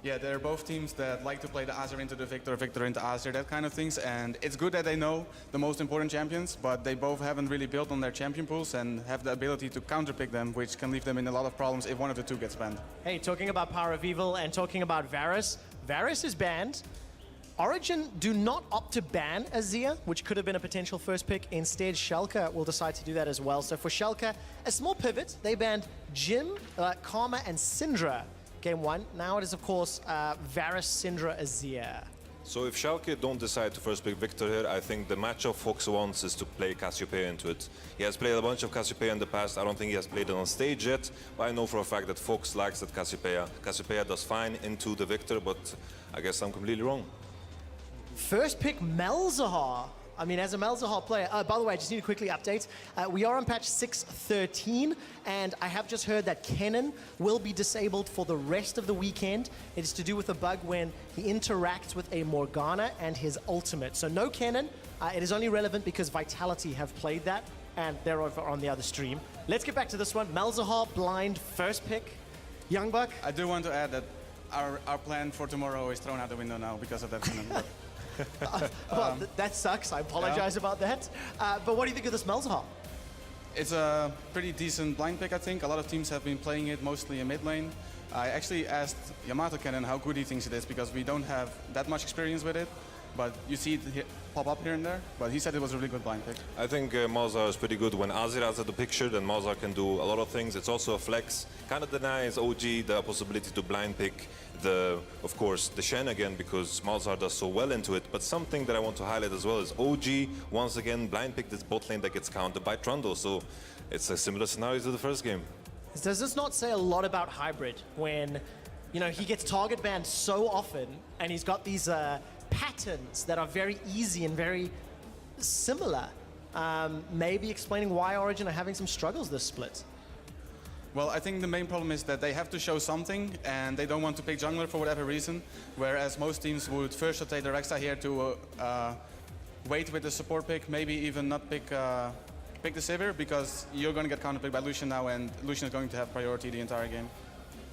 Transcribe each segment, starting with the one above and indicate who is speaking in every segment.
Speaker 1: Yeah, they're both teams that like to play the Azer into the Victor, Victor into Azer, that kind of things. And it's good that they know the most important champions, but they both haven't really built on their champion pools and have the ability to counterpick them, which can leave them in a lot of problems if one of the two gets banned.
Speaker 2: Hey, talking about PowerOfEvil and talking about Varus, Varus is banned. Origen do not opt to ban Azir, which could have been a potential first pick. Instead, Schalke will decide to do that as well. So for Schalke, a small pivot. They banned Jim, Karma, and Syndra. Game 1. Now it is, of course, Varus, Syndra, Azir.
Speaker 3: So if Schalke don't decide to first pick Victor here, I think the matchup Fox wants is to play Cassiopeia into it. He has played a bunch of Cassiopeia in the past. I don't think he has played it on stage yet, but I know for a fact that Fox likes that Cassiopeia. Cassiopeia does fine into the Victor, but I guess I'm completely wrong.
Speaker 2: First pick, Malzahar. I mean, as a Malzahar player, by the way, I just need to quickly update. We are on patch 6.13, and I have just heard that Kennen will be disabled for the rest of the weekend. It is to do with a bug when he interacts with a Morgana and his ultimate. So no Kennen. It is only relevant because Vitality have played that, and they're over on the other stream. Let's get back to this one. Malzahar, blind, first pick. Youngbuck?
Speaker 1: I do want to add that our plan for tomorrow is thrown out the window now because of that Kennen.
Speaker 2: Well, that sucks. I apologize about that. But what do you think of this Malzahar?
Speaker 1: It's a pretty decent blind pick, I think. A lot of teams have been playing it, mostly in mid lane. I actually asked Yamato Kennen how good he thinks it is, because we don't have that much experience with it. But you see it pop up here and there. But he said it was a really good blind pick.
Speaker 3: I think Malzahar is pretty good. When Azir is at the picture, then Malzahar can do a lot of things. It's also a flex. Kind of denies OG the possibility to blind pick of course, the Shen again, because Malzahar does so well into it. But something that I want to highlight as well is OG, once again, blind picked this bot lane that gets countered by Trundle. So it's a similar scenario to the first game.
Speaker 2: Does this not say a lot about Hybrid when, you know, he gets target banned so often and he's got these patterns that are very easy and very similar? Maybe explaining why Origen are having some struggles this split.
Speaker 1: Well, I think the main problem is that they have to show something, and they don't want to pick jungler for whatever reason, whereas most teams would first rotate their Rexa here to wait with the support pick, maybe even not pick the Sivir, because you're going to get counterpicked by Lucian now, and Lucian is going to have priority the entire game.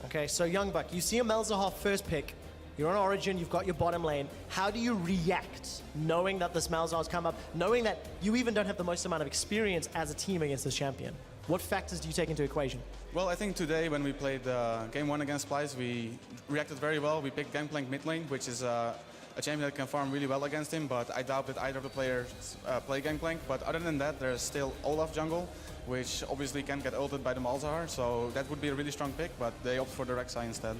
Speaker 2: Okay, so Youngbuck, you see a Malzahar first pick, you're on Origen, you've got your bottom lane. How do you react knowing that this Malzahar's come up, knowing that you even don't have the most amount of experience as a team against this champion? What factors do you take into equation?
Speaker 1: Well, I think today when we played game 1 against Splice, we reacted very well. We picked Gangplank mid lane, which is a champion that can farm really well against him, but I doubt that either of the players play Gangplank. But other than that, there's still Olaf jungle, which obviously can get ulted by the Malzahar, so that would be a really strong pick, but they opt for the Rek'Sai instead.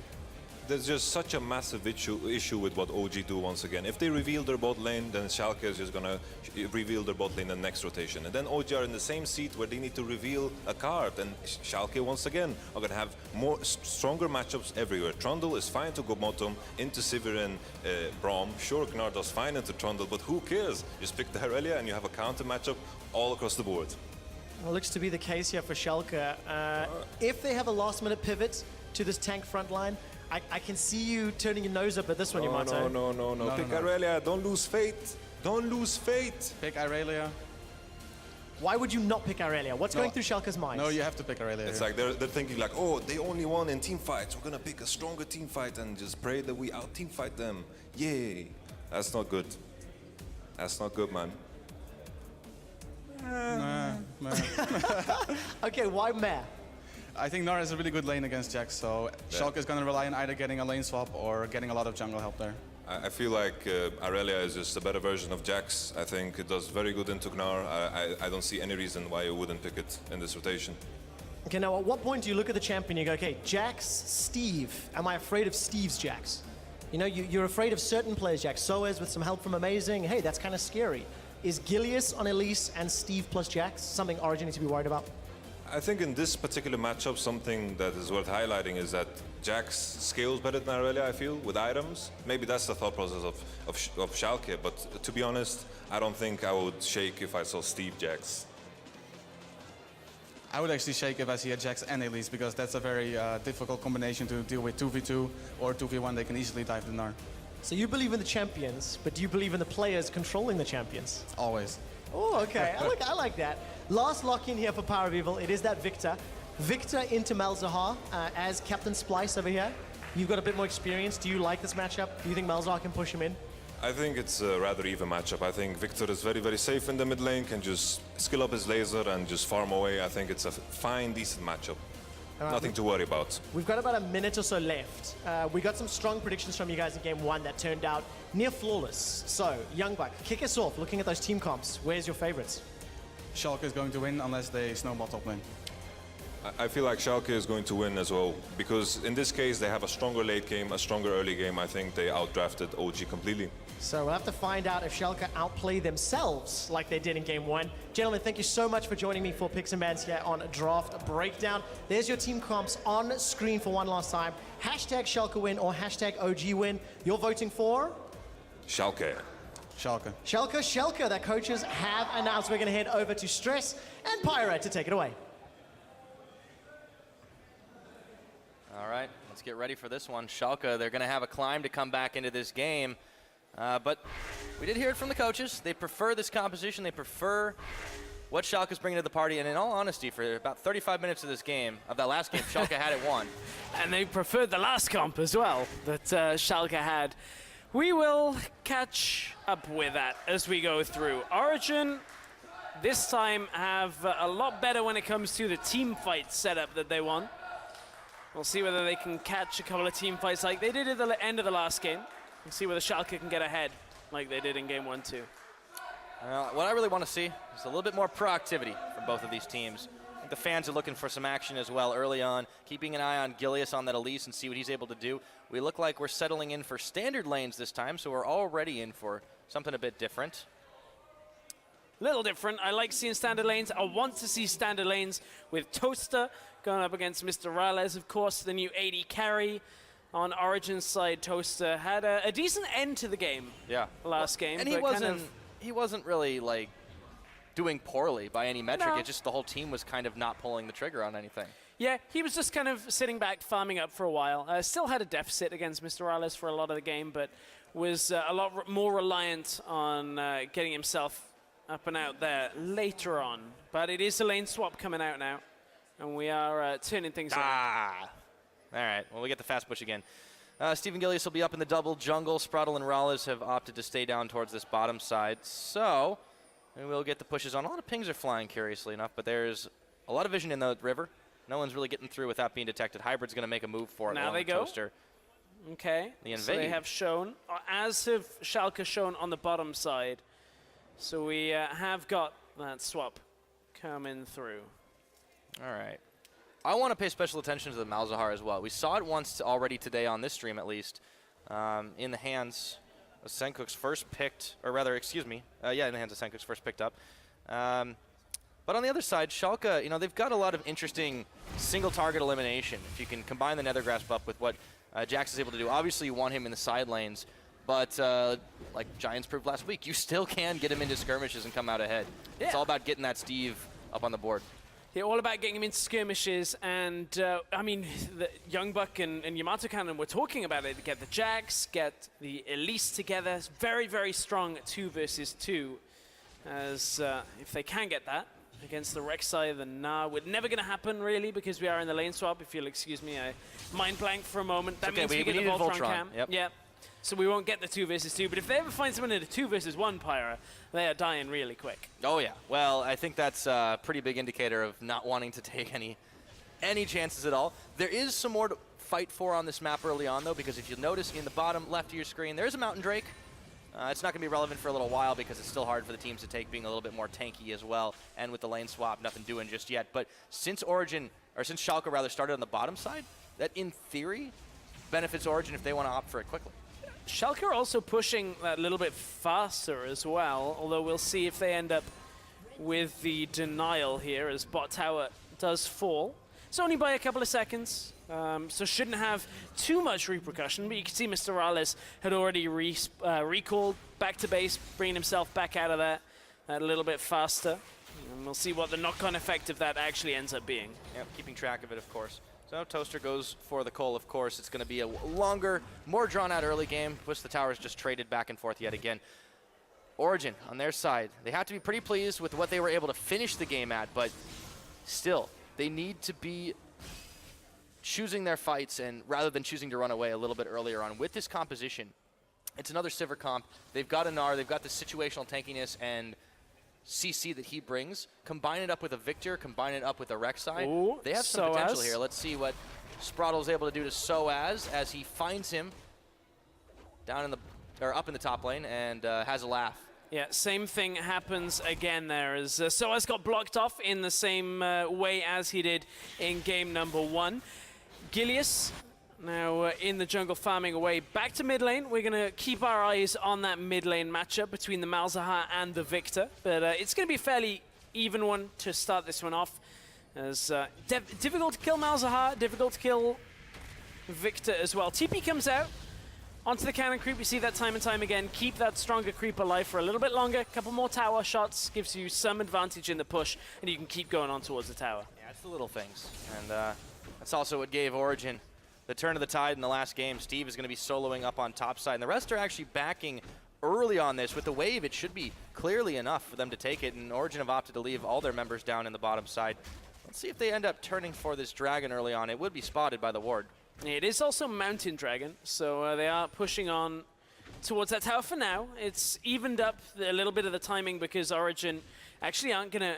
Speaker 3: There's just such a massive issue with what OG do once again. If they reveal their bot lane, then Schalke is just gonna reveal their bot lane in the next rotation. And then OG are in the same seat where they need to reveal a card. And Schalke, once again, are gonna have stronger matchups everywhere. Trundle is fine to go bottom into Sivir and Braum. Sure, Gnar does fine into Trundle, but who cares? Just pick the Irelia and you have a counter matchup all across the board.
Speaker 2: Well, looks to be the case here for Schalke. If they have a last-minute pivot to this tank front line, I can see you turning your nose up at this one, Yamato.
Speaker 3: No. Pick Irelia. Don't lose faith. Don't lose faith.
Speaker 1: Pick Irelia.
Speaker 2: Why would you not pick Irelia? What's going through Schalke's mind?
Speaker 1: No, you have to pick Irelia.
Speaker 3: It's like they're thinking like, oh, they only won in team fights. We're gonna pick a stronger team fight and just pray that we out team fight them. Yay. That's not good. That's not good, man.
Speaker 2: Okay, why meh?
Speaker 1: I think Nara is a really good lane against Jax, so Schalke is going to rely on either getting a lane swap or getting a lot of jungle help there.
Speaker 3: I feel like Irelia is just a better version of Jax. I think it does very good into Gnar. I don't see any reason why you wouldn't pick it in this rotation.
Speaker 2: Okay, now at what point do you look at the champion and you go, okay, Jax, Steave, am I afraid of Steve's Jax? You know, you're afraid of certain players, Jax. sOAZ with some help from Amazing, hey, that's kind of scary. Is Gilius on Elise and Steave plus Jax something Origen needs to be worried about?
Speaker 3: I think in this particular matchup, something that is worth highlighting is that Jax scales better than Irelia, I feel, with items. Maybe that's the thought process of Schalke, but to be honest, I don't think I would shake if I saw Steave Jax.
Speaker 1: I would actually shake if I see a Jax and Elise, because that's a very difficult combination to deal with 2v2 or 2v1. They can easily dive the Gnar.
Speaker 2: So you believe in the champions, but do you believe in the players controlling the champions?
Speaker 1: Always.
Speaker 2: Oh, okay. I like that. Last lock-in here for PowerOfEvil. It is that Victor. Victor into Malzahar as Captain Splice over here. You've got a bit more experience. Do you like this matchup? Do you think MrRalleZ can push him in?
Speaker 3: I think it's a rather even matchup. I think Victor is very, very safe in the mid lane, can just skill up his laser and just farm away. I think it's a fine, decent matchup. Nothing to worry about.
Speaker 2: We've got about a minute or so left. We got some strong predictions from you guys in game one that turned out near flawless. So, Youngbuck, kick us off. Looking at those team comps, where's your favorites?
Speaker 1: Schalke is going to win unless they snowball top lane.
Speaker 3: I feel like Schalke is going to win as well, because in this case they have a stronger late game, a stronger early game. I think they outdrafted OG completely.
Speaker 2: So we'll have to find out if Schalke outplay themselves like they did in game one. Gentlemen, thank you so much for joining me for Picks and Bans here on Draft Breakdown. There's your team comps on screen for one last time. Hashtag Schalke win or hashtag OG win. You're voting for?
Speaker 3: Schalke.
Speaker 1: Schalke.
Speaker 2: Schalke, that coaches have announced. We're going to head over to Stress and Pyra to take it away.
Speaker 4: All right, let's get ready for this one. Schalke, they're going to have a climb to come back into this game. But we did hear it from the coaches. They prefer this composition. They prefer what Schalke's bringing to the party. And in all honesty, for about 35 minutes of this game, of that last game, Schalke had it won.
Speaker 5: And they preferred the last comp as well that Schalke had. We will catch up with that as we go through. Origen, this time, have a lot better when it comes to the team fight setup that they want. We'll see whether they can catch a couple of team fights like they did at the end of the last game. We'll see whether Schalke can get ahead like they did in game 1-2.
Speaker 4: What I really want to see is a little bit more proactivity from both of these teams. I think the fans are looking for some action as well early on, keeping an eye on Gilius on that Elise and see what he's able to do. We look like we're settling in for standard lanes this time, so we're already in for something a bit different.
Speaker 5: Little different. I like seeing standard lanes. I want to see standard lanes with Toaster going up against MrRalleZ, of course, the new 80 carry. On Origin's side, Toaster had a decent end to the game.
Speaker 4: Yeah.
Speaker 5: Last game.
Speaker 4: And he wasn't really like doing poorly by any metric.
Speaker 5: No.
Speaker 4: It's just the whole team was kind of not pulling the trigger on anything.
Speaker 5: Yeah, he was just kind of sitting back, farming up for a while. Still had a deficit against MrRalleZ for a lot of the game, but was a lot more reliant on getting himself up and out there later on. But it is a lane swap coming out now, and we are turning things around.
Speaker 4: All right, well, we get the fast push again. Steave and Gilius will be up in the double jungle. Sprattel and MrRalleZ have opted to stay down towards this bottom side. So we will get the pushes on. A lot of pings are flying, curiously enough, but there's a lot of vision in the river. No one's really getting through without being detected. Hybrid's going to make a move for it.
Speaker 5: Now they go.
Speaker 4: Toaster.
Speaker 5: Okay,
Speaker 4: The
Speaker 5: so they
Speaker 4: invade.
Speaker 5: have shown, as have Schalke shown on the bottom side. So we have got that swap coming through.
Speaker 4: All right. I want to pay special attention to the Malzahar as well. We saw it once already today on this stream, at least, in the hands of Senkook's first picked, or rather, excuse me, in the hands of Senkook's first picked up. But on the other side, Schalke, they've got a lot of interesting single target elimination. If you can combine the Nether Grasp up with what Jax is able to do, obviously you want him in the side lanes, but like Giants proved last week, you still can get him into skirmishes and come out ahead.
Speaker 5: Yeah.
Speaker 4: It's all about getting that Steave up on the board.
Speaker 5: Yeah, all about getting him into skirmishes, and I mean, the Youngbuck and Yamato Cannon were talking about it. Get the Jax, get the Elise together. It's very, very strong 2 versus 2. As if they can get that against the Rek'Sai, then we're never going to happen really, because we are in the lane swap. If you'll excuse me, I mind blank for a moment. That
Speaker 4: okay,
Speaker 5: means we get
Speaker 4: need
Speaker 5: the
Speaker 4: a
Speaker 5: Voltron
Speaker 4: Voltron.
Speaker 5: cam.
Speaker 4: Yep.
Speaker 5: Yeah. So we won't get the 2 versus 2, but if they ever find someone in a 2 versus 1 Pyra, they are dying really quick.
Speaker 4: Oh yeah, well I think that's a pretty big indicator of not wanting to take any chances at all. There is some more to fight for on this map early on though, because if you notice in the bottom left of your screen, there's a Mountain Drake. It's not going to be relevant for a little while because it's still hard for the teams to take, being a little bit more tanky as well, and with the lane swap, nothing doing just yet. But since Schalke rather started on the bottom side, that in theory benefits Origen if they want to opt for it quickly.
Speaker 5: Schalke are also pushing that little bit faster as well, although we'll see if they end up with the denial here as bot tower does fall. It's only by a couple of seconds, so shouldn't have too much repercussion, but you can see MrRalleZ had already recalled back to base, bringing himself back out of that a little bit faster. And we'll see what the knock-on effect of that actually ends up being.
Speaker 4: Yep, keeping track of it, of course. So Toaster goes for the Cole, of course. It's going to be a longer, more drawn-out early game, which the towers just traded back and forth yet again. Origen, on their side, they have to be pretty pleased with what they were able to finish the game at, but still, they need to be choosing their fights, and rather than choosing to run away a little bit earlier on. With this composition, it's another Sivir comp. They've got a Gnar, they've got the situational tankiness and CC that he brings. Combine it up with a Victor, combine it up with a Rek'Sai.
Speaker 5: Ooh,
Speaker 4: they have some
Speaker 5: sOAZ.
Speaker 4: potential here. Let's see what Sprattel's able to do to sOAZ as he finds him down in the, or up in the top lane and has a laugh.
Speaker 5: Yeah, same thing happens again there as sOAZ got blocked off in the same way as he did in game number 1. Gilius now in the jungle farming away. Back to mid lane. We're going to keep our eyes on that mid lane matchup between the Malzahar and the Victor. But it's going to be a fairly even one to start this one off. As difficult to kill Malzahar, difficult to kill Victor as well. TP comes out onto the cannon creep. We see that time and time again. Keep that stronger creep alive for a little bit longer. A couple more tower shots gives you some advantage in the push, and you can keep going on towards the tower.
Speaker 4: Yeah, it's the little things. And that's also what gave Origen the turn of the tide in the last game. Steave is going to be soloing up on top side, and the rest are actually backing early on this. With the wave, it should be clearly enough for them to take it, and Origen have opted to leave all their members down in the bottom side. Let's see if they end up turning for this dragon early on. It would be spotted by the ward.
Speaker 5: It is also Mountain Dragon, so they are pushing on towards that tower for now. It's evened up a little bit of the timing because Origen actually aren't going to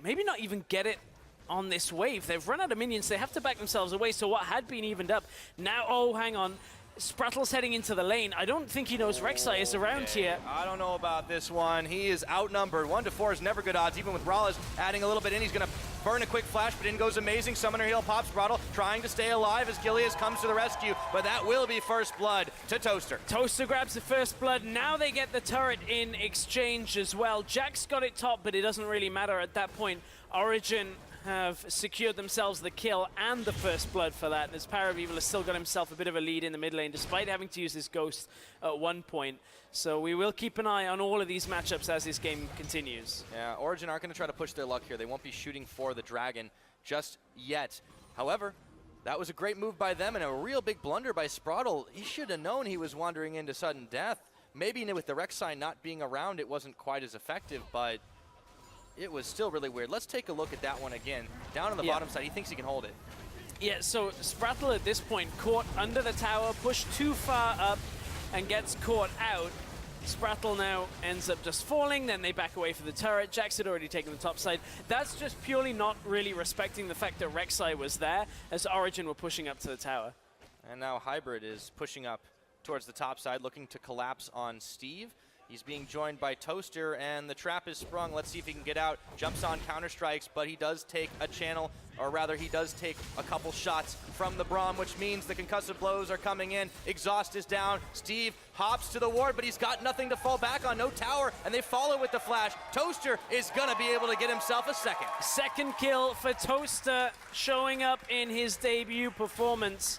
Speaker 5: maybe not even get it on this wave. They've run out of minions. They have to back themselves away, so what had been evened up now, oh, hang on. Sprattel's heading into the lane. I don't think he knows Rek'Sai is around here.
Speaker 4: I don't know about this one. He is outnumbered. 1 to 4 is never good odds, even with MrRalleZ adding a little bit in. He's going to burn a quick flash, but in goes Amazing. Summoner heal pops. Sprattel trying to stay alive as Gilius comes to the rescue, but that will be first blood to Toaster.
Speaker 5: Toaster grabs the first blood. Now they get the turret in exchange as well. Jack's got it top, but it doesn't really matter at that point. Origen have secured themselves the kill and the first blood for that, as PowerOfEvil has still got himself a bit of a lead in the mid lane, despite having to use his Ghost at one point. So we will keep an eye on all of these matchups as this game continues.
Speaker 4: Yeah, Origen aren't going to try to push their luck here. They won't be shooting for the dragon just yet. However, that was a great move by them and a real big blunder by Sprattel. He should have known he was wandering into sudden death. Maybe with the Rek'Sai not being around, it wasn't quite as effective, but it was still really weird. Let's take a look at that one again. Down on the bottom side, he thinks he can hold it.
Speaker 5: Yeah, so Sprattel at this point caught under the tower, pushed too far up, and gets caught out. Sprattel now ends up just falling, then they back away for the turret. Jax had already taken the top side. That's just purely not really respecting the fact that Rek'Sai was there, as Origen were pushing up to the tower.
Speaker 4: And now Hybrid is pushing up towards the top side, looking to collapse on Steave. He's being joined by Toaster, and the trap is sprung. Let's see if he can get out. Jumps on counter strikes, but he does take a channel, or rather he does take a couple shots from the Braum, which means the concussive blows are coming in. Exhaust is down. Steave hops to the ward, but he's got nothing to fall back on. No tower, and they follow with the flash. Toaster is going to be able to get himself a second.
Speaker 5: Second kill for Toaster, showing up in his debut performance.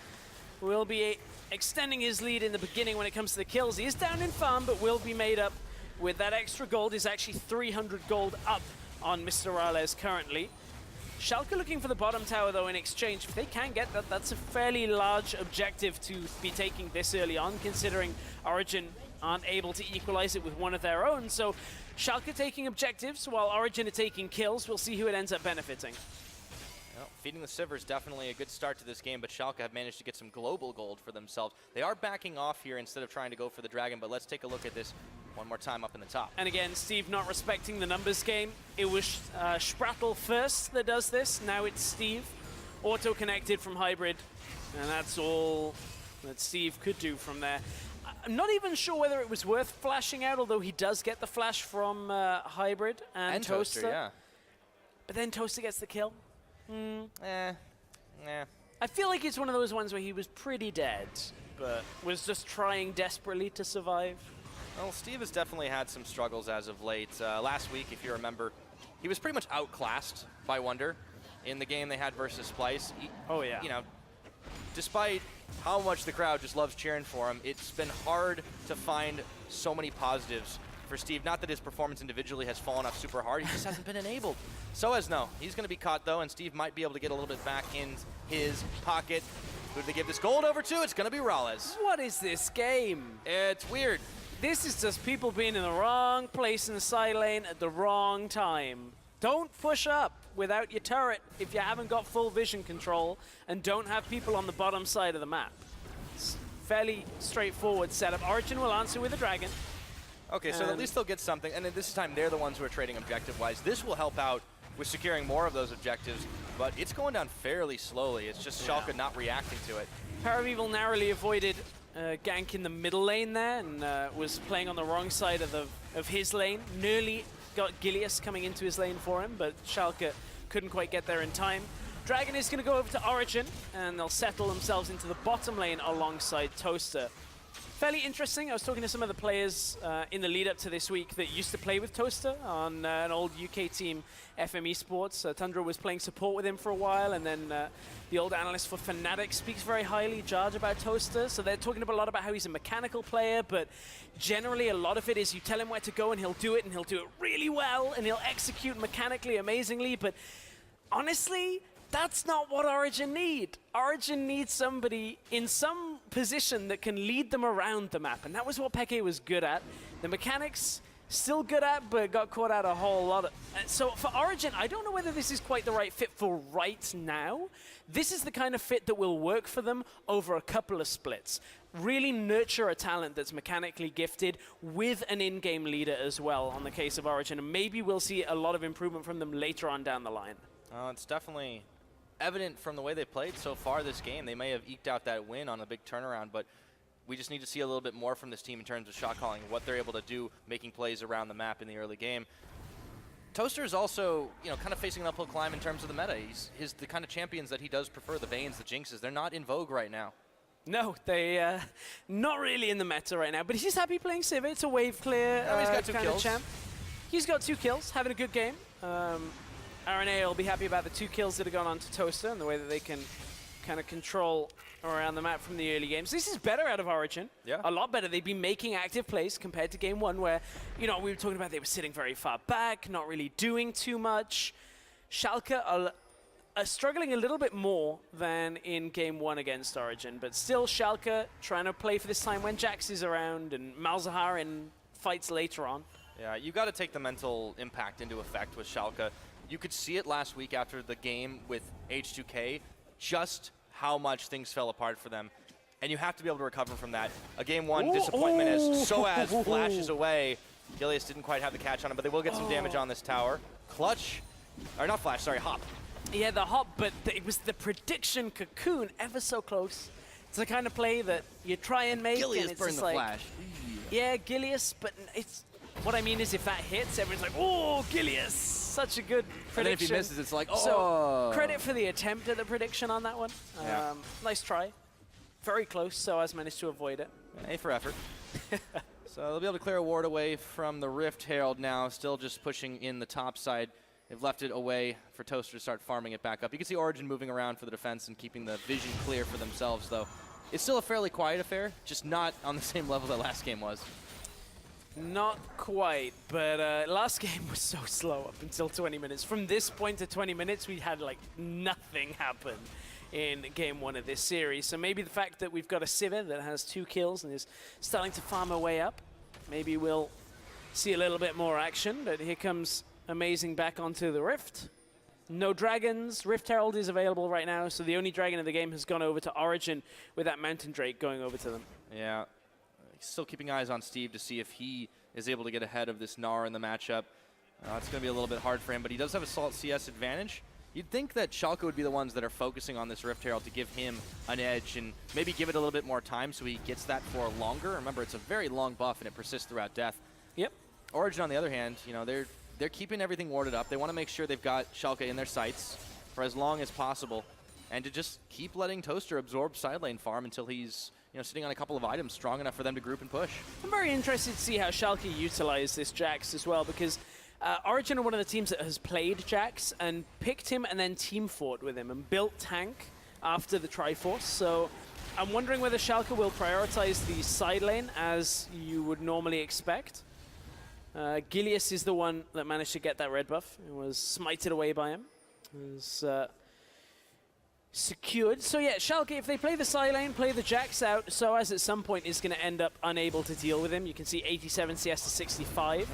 Speaker 5: Will be extending his lead in the beginning when it comes to the kills. He is down in farm, but will be made up with that extra gold. Is actually 300 gold up on MrRalleZ currently. Schalke looking for the bottom tower, though, in exchange. If they can get that, that's a fairly large objective to be taking this early on, considering Origen aren't able to equalize it with one of their own. So Schalke taking objectives while Origen are taking kills. We'll see who it ends up benefiting.
Speaker 4: Well, feeding the Sivir is definitely a good start to this game, but Schalke have managed to get some global gold for themselves. They are backing off here instead of trying to go for the dragon, but let's take a look at this one more time up in the top.
Speaker 5: And again, Steave not respecting the numbers game. It was Sprattel first that does this. Now it's Steave, auto-connected from Hybrid, and that's all that Steave could do from there. I'm not even sure whether it was worth flashing out, although he does get the flash from Hybrid and Toaster.
Speaker 4: Yeah.
Speaker 5: But then Toaster gets the kill.
Speaker 4: Eh.
Speaker 5: I feel like it's one of those ones where he was pretty dead, but was just trying desperately to survive.
Speaker 4: Well, Steave has definitely had some struggles as of late. Last week, if you remember, he was pretty much outclassed by Wonder in the game they had versus Splice.
Speaker 5: Oh, yeah.
Speaker 4: You know, despite how much the crowd just loves cheering for him, it's been hard to find so many positives for Steave. Not that his performance individually has fallen off super hard, he just hasn't been enabled. sOAZ, no. He's going to be caught, though, and Steave might be able to get a little bit back in his pocket. Who do they give this gold over to? It's going to be MrRalleZ.
Speaker 5: What is this game?
Speaker 4: It's weird.
Speaker 5: This is just people being in the wrong place in the side lane at the wrong time. Don't push up. without your turret if you haven't got full vision control and don't have people on the bottom side of the map. It's fairly straightforward setup. Origen will answer with a dragon.
Speaker 4: Okay, so at least they'll get something, and then this time they're the ones who are trading objective-wise. This will help out with securing more of those objectives, but it's going down fairly slowly. It's just Schalke not reacting to it.
Speaker 5: PowerOfEvil narrowly avoided gank in the middle lane there and was playing on the wrong side of his lane. Nearly got Gilius coming into his lane for him, but Schalke couldn't quite get there in time. Dragon is going to go over to Origen, and they'll settle themselves into the bottom lane alongside Toaster. Fairly interesting. I was talking to some of the players in the lead up to this week that used to play with Toaster on an old UK team, FM Esports. Tundra was playing support with him for a while, and then the old analyst for Fnatic speaks very highly, Jarge, about Toaster. So they're talking a lot about how he's a mechanical player, but generally a lot of it is you tell him where to go and he'll do it really well, and he'll execute mechanically amazingly. But honestly, that's not what Origen need. Origen needs somebody in some position that can lead them around the map, and that was what Peke was good at. The mechanics, still good at, but got caught out a whole lot. So for Origen, I don't know whether this is quite the right fit for right now. This is the kind of fit that will work for them over a couple of splits. Really nurture a talent that's mechanically gifted with an in-game leader as well on the case of Origen, and maybe we'll see a lot of improvement from them later on down the line.
Speaker 4: It's definitely evident from the way they played so far this game. They may have eked out that win on a big turnaround, but we just need to see a little bit more from this team in terms of shot calling, what they're able to do, making plays around the map in the early game. Toaster is also, kind of facing an uphill climb in terms of the meta. He's the kind of champions that he does prefer, the Vaynes, the Jinxes. They're not in vogue right now.
Speaker 5: No, they not really in the meta right now, but he's happy playing Civ. It's a wave clear
Speaker 4: he's got 2
Speaker 5: kind
Speaker 4: kills.
Speaker 5: of champ. He's got 2 kills, having a good game. RNA will be happy about the 2 kills that have gone on to Toaster and the way that they can kind of control around the map from the early games. This is better out of Origen.
Speaker 4: Yeah.
Speaker 5: A lot better. They've been making active plays compared to game 1 where, we were talking about they were sitting very far back, not really doing too much. Schalke are struggling a little bit more than in game 1 against Origen, but still Schalke trying to play for this time when Jax is around and MrRalleZ in fights later on.
Speaker 4: Yeah, you got to take the mental impact into effect with Schalke. You could see it last week after the game with H2K, just how much things fell apart for them. And you have to be able to recover from that. A game 1 disappointment as sOAZ flashes away. Gilius didn't quite have the catch on him, but they will get some damage on this tower. Clutch, or not flash, sorry, hop.
Speaker 5: Yeah, the hop, but it was the prediction cocoon ever so close. It's the kind of play that you try and make,
Speaker 6: Gilius
Speaker 5: and it's
Speaker 6: burned
Speaker 5: just
Speaker 6: the
Speaker 5: like,
Speaker 6: flash.
Speaker 5: Yeah, Gilius, but it's what I mean is if that hits, everyone's like, oh, Gilius, such a good prediction.
Speaker 6: And then if he misses, it's like, oh.
Speaker 5: So credit for the attempt at the prediction on that one.
Speaker 4: Yeah.
Speaker 5: Nice try. Very close, sOAZ managed to avoid it.
Speaker 4: A for effort. So they'll be able to clear a ward away from the Rift Herald now, still just pushing in the top side. They've left it away for Toaster to start farming it back up. You can see Origen moving around for the defense and keeping the vision clear for themselves, though. It's still a fairly quiet affair, just not on the same level that last game was.
Speaker 5: Not quite, but last game was so slow up until 20 minutes. From this point to 20 minutes, we had like nothing happen in game 1 of this series. So maybe the fact that we've got a Sivir that has 2 kills and is starting to farm her way up, maybe we'll see a little bit more action. But here comes Amazing back onto the Rift. No dragons. Rift Herald is available right now, so the only dragon in the game has gone over to Origen with that Mountain Drake going over to them.
Speaker 4: Yeah. Still keeping eyes on Steave to see if he is able to get ahead of this Gnar in the matchup. It's going to be a little bit hard for him, but he does have a solid CS advantage. You'd think that Schalke would be the ones that are focusing on this Rift Herald to give him an edge and maybe give it a little bit more time so he gets that for longer. Remember, it's a very long buff and it persists throughout death.
Speaker 5: Yep.
Speaker 4: Origen, on the other hand, they're keeping everything warded up. They want to make sure they've got Schalke in their sights for as long as possible and to just keep letting Toaster absorb side lane farm until he's sitting on a couple of items strong enough for them to group and push.
Speaker 5: I'm very interested to see how Schalke utilize this Jax as well, because Origen are one of the teams that has played Jax and picked him and then team fought with him and built tank after the Triforce. So I'm wondering whether Schalke will prioritize the side lane as you would normally expect. Gilius is the one that managed to get that red buff. It was smited away by him. It was secured. So yeah, Schalke, if they play the side lane, play the Jax out, sOAZ at some point is going to end up unable to deal with him. You can see 87 CS to 65.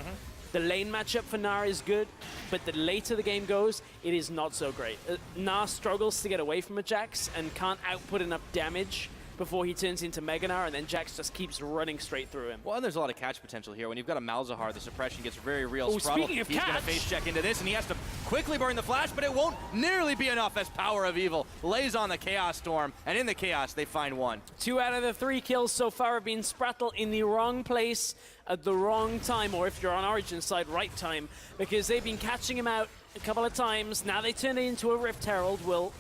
Speaker 5: The lane matchup for Gnar is good, but the later the game goes, it is not so great. Gnar struggles to get away from a Jax and can't output enough damage before he turns into Mega Gnar, and then Jax just keeps running straight through him.
Speaker 4: Well, and there's a lot of catch potential here. When you've got a MrRalleZ, the suppression gets very real.
Speaker 5: Oh,
Speaker 4: Sprattel,
Speaker 5: speaking of
Speaker 4: he's going to
Speaker 5: catch.
Speaker 4: face check into this, and he has to quickly burn the flash, but it won't nearly be enough as PowerOfEvil lays on the Chaos Storm, and in the Chaos, they find one.
Speaker 5: 2 out of the 3 kills so far have been Sprattel in the wrong place at the wrong time, or if you're on Origen's side, right time, because they've been catching him out a couple of times. Now they turn it into a Rift Herald. Will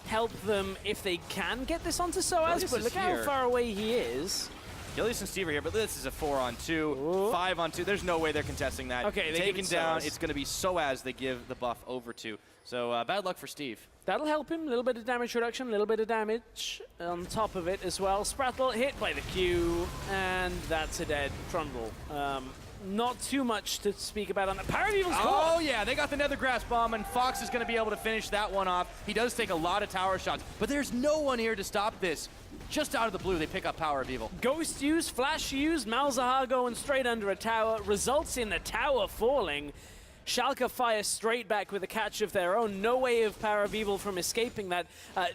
Speaker 5: help them if they can get this onto sOAZ,
Speaker 4: Gilius
Speaker 5: but
Speaker 4: is
Speaker 5: look how
Speaker 4: here.
Speaker 5: far away he is.
Speaker 4: Gilius and Steave are here, but this is a 4-on-2,
Speaker 5: Ooh.
Speaker 4: 5-on-2. There's no way they're contesting that.
Speaker 5: Okay, they give
Speaker 4: Taken
Speaker 5: it
Speaker 4: down,
Speaker 5: sOAZ.
Speaker 4: it's going to be sOAZ they give the buff over to. So bad luck for Steave.
Speaker 5: That'll help him. A little bit of damage reduction, a little bit of damage on top of it as well. Sprattel hit by the Q, and that's a dead Trundle. Not too much to speak about on that. PowerOfEvil's
Speaker 4: Oh, yeah, they got the Nether Grass Bomb, and Fox is going to be able to finish that one off. He does take a lot of tower shots, but there's no one here to stop this. Just out of the blue, they pick up PowerOfEvil.
Speaker 5: Ghost use, flash use, MrRalleZ going straight under a tower, results in the tower falling. Schalke fire straight back with a catch of their own. No way of PowerOfEvil from escaping that.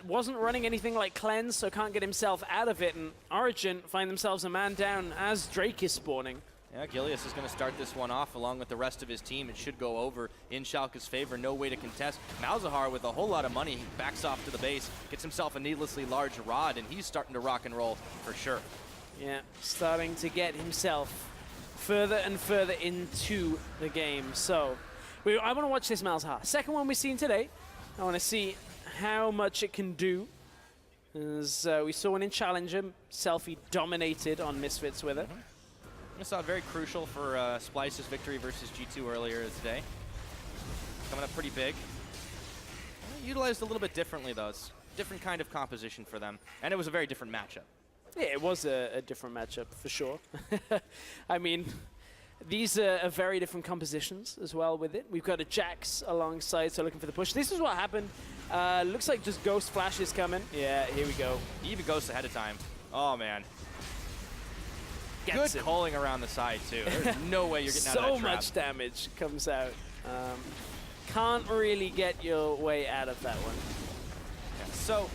Speaker 5: Wasn't running anything like Cleanse, so can't get himself out of it. And Origen find themselves a man down as Drake is spawning.
Speaker 4: Yeah, Gilius is going to start this one off along with the rest of his team. It should go over in Schalke's favor. No way to contest. MrRalleZ with a whole lot of money, he backs off to the base, gets himself a needlessly large rod, and he's starting to rock and roll for sure.
Speaker 5: Yeah, starting to get himself further and further into the game. So, I want to watch this MrRalleZ. Second one we've seen today. I want to see how much it can do. As we saw one in Challenger, Selfie dominated on Misfits with it.
Speaker 4: I saw it very crucial for Splice's victory versus G2 earlier today. Coming up pretty big. Utilized a little bit differently, though. It's a different kind of composition for them. And it was a very different matchup.
Speaker 5: Yeah, it was a different matchup for sure. I mean, these are very different compositions as well with it. We've got a Jax alongside, so looking for the push. This is what happened. Looks like just Ghost Flash is coming. Yeah, here we go.
Speaker 4: He even goes ahead of time. Oh, man.
Speaker 5: Gets
Speaker 4: Good
Speaker 5: him.
Speaker 4: calling around the side, too. There's no way you're getting out of that
Speaker 5: So
Speaker 4: trap.
Speaker 5: much damage comes out. Can't really get your way out of that one.
Speaker 4: Yeah. So,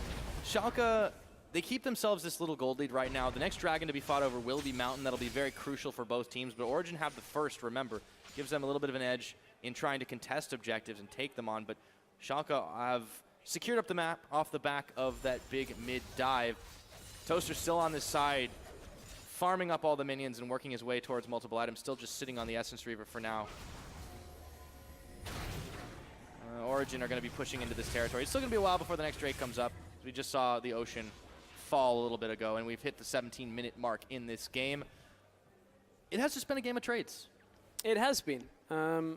Speaker 4: Schalke, they keep themselves this little gold lead right now. The next dragon to be fought over will be Mountain. That'll be very crucial for both teams. But Origen have the first, remember. Gives them a little bit of an edge in trying to contest objectives and take them on. But Schalke have secured up the map off the back of that big mid dive. Toaster's still on this side, farming up all the minions and working his way towards multiple items, still just sitting on the Essence Reaver for now. Origen are going to be pushing into this territory. It's still going to be a while before the next Drake comes up. We just saw the Ocean fall a little bit ago, and we've hit the 17-minute mark in this game. It has just been a game of trades.
Speaker 5: It has been. I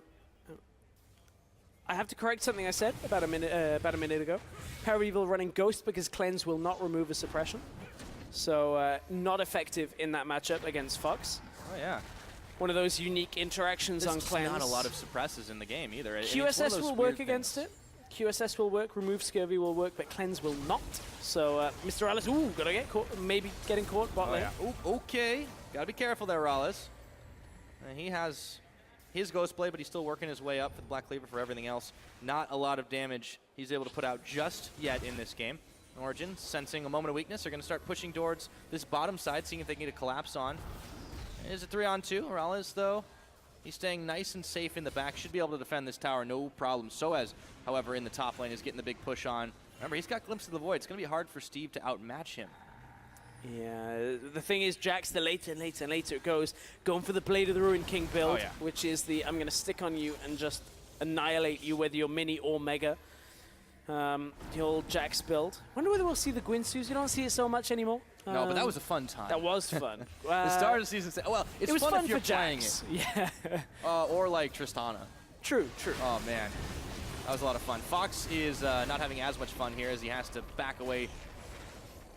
Speaker 5: have to correct something I said about a minute ago. PowerOfEvil running Ghost because Cleanse will not remove a suppression. So not effective in that matchup against Fox.
Speaker 4: Oh, yeah.
Speaker 5: One of those unique interactions
Speaker 4: There's
Speaker 5: on
Speaker 4: just
Speaker 5: Cleanse.
Speaker 4: not a lot of suppresses in the game either. I mean, it's one of
Speaker 5: QSS
Speaker 4: those
Speaker 5: will
Speaker 4: weird
Speaker 5: work against
Speaker 4: things.
Speaker 5: it. QSS will work, remove Scurvy will work, but Cleanse will not. So MrRalleZ, ooh, gonna get caught, maybe getting caught bot lane.
Speaker 4: Oh, yeah. Ooh, okay. Gotta be careful there, RalleZ. He has his Ghost Blade, but he's still working his way up for the Black Cleaver for everything else. Not a lot of damage he's able to put out just yet in this game. Origen, sensing a moment of weakness, are going to start pushing towards this bottom side, seeing if they can get a collapse on. It is a 3-on-2. RalleZ, though, he's staying nice and safe in the back. Should be able to defend this tower, no problem. sOAZ, however, in the top lane is getting the big push on. Remember, he's got Glimpse of the Void. It's going to be hard for Steave to outmatch him.
Speaker 5: Yeah, the thing is, Jax, the later and later and later it goes, going for the Blade of the Ruin King build,
Speaker 4: Oh, yeah.
Speaker 5: which is the I'm going to stick on you and just annihilate you, whether you're mini or mega. The old Jax build. Wonder whether we'll see the Gwynsus. You don't see it so much anymore.
Speaker 4: No, but that was a fun time.
Speaker 5: That was fun.
Speaker 4: The start of the season. Well, it's
Speaker 5: it was
Speaker 4: fun if you're
Speaker 5: for
Speaker 4: playing
Speaker 5: Jax.
Speaker 4: it.
Speaker 5: Yeah.
Speaker 4: Or like Tristana.
Speaker 5: True.
Speaker 4: Oh, man. That was a lot of fun. Fox is not having as much fun here as he has to back away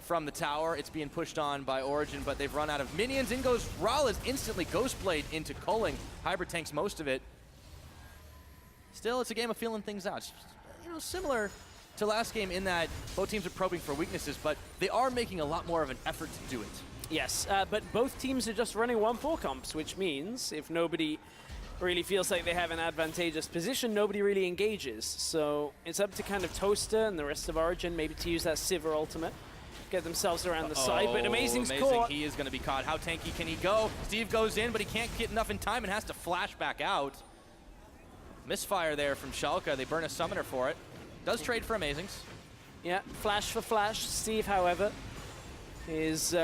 Speaker 4: from the tower. It's being pushed on by Origen, but they've run out of minions. In goes RalleZ instantly. Ghostblade into Culling. Hybrid tanks most of it. Still, it's a game of feeling things out. It's, similar to last game in that both teams are probing for weaknesses, but they are making a lot more of an effort to do it.
Speaker 5: Yes, but both teams are just running 1-4 comps, which means if nobody really feels like they have an advantageous position, nobody really engages. So it's up to kind of Toaster and the rest of Origen maybe to use that Sivir ultimate, get themselves around the side, but Amazing's caught.
Speaker 4: He is going to be caught. How tanky can he go? Steave goes in, but he can't get enough in time and has to flash back out. Misfire there from Schalke. They burn a summoner for it. Does trade for Amazings.
Speaker 5: Yeah, flash for flash. Steave, however, is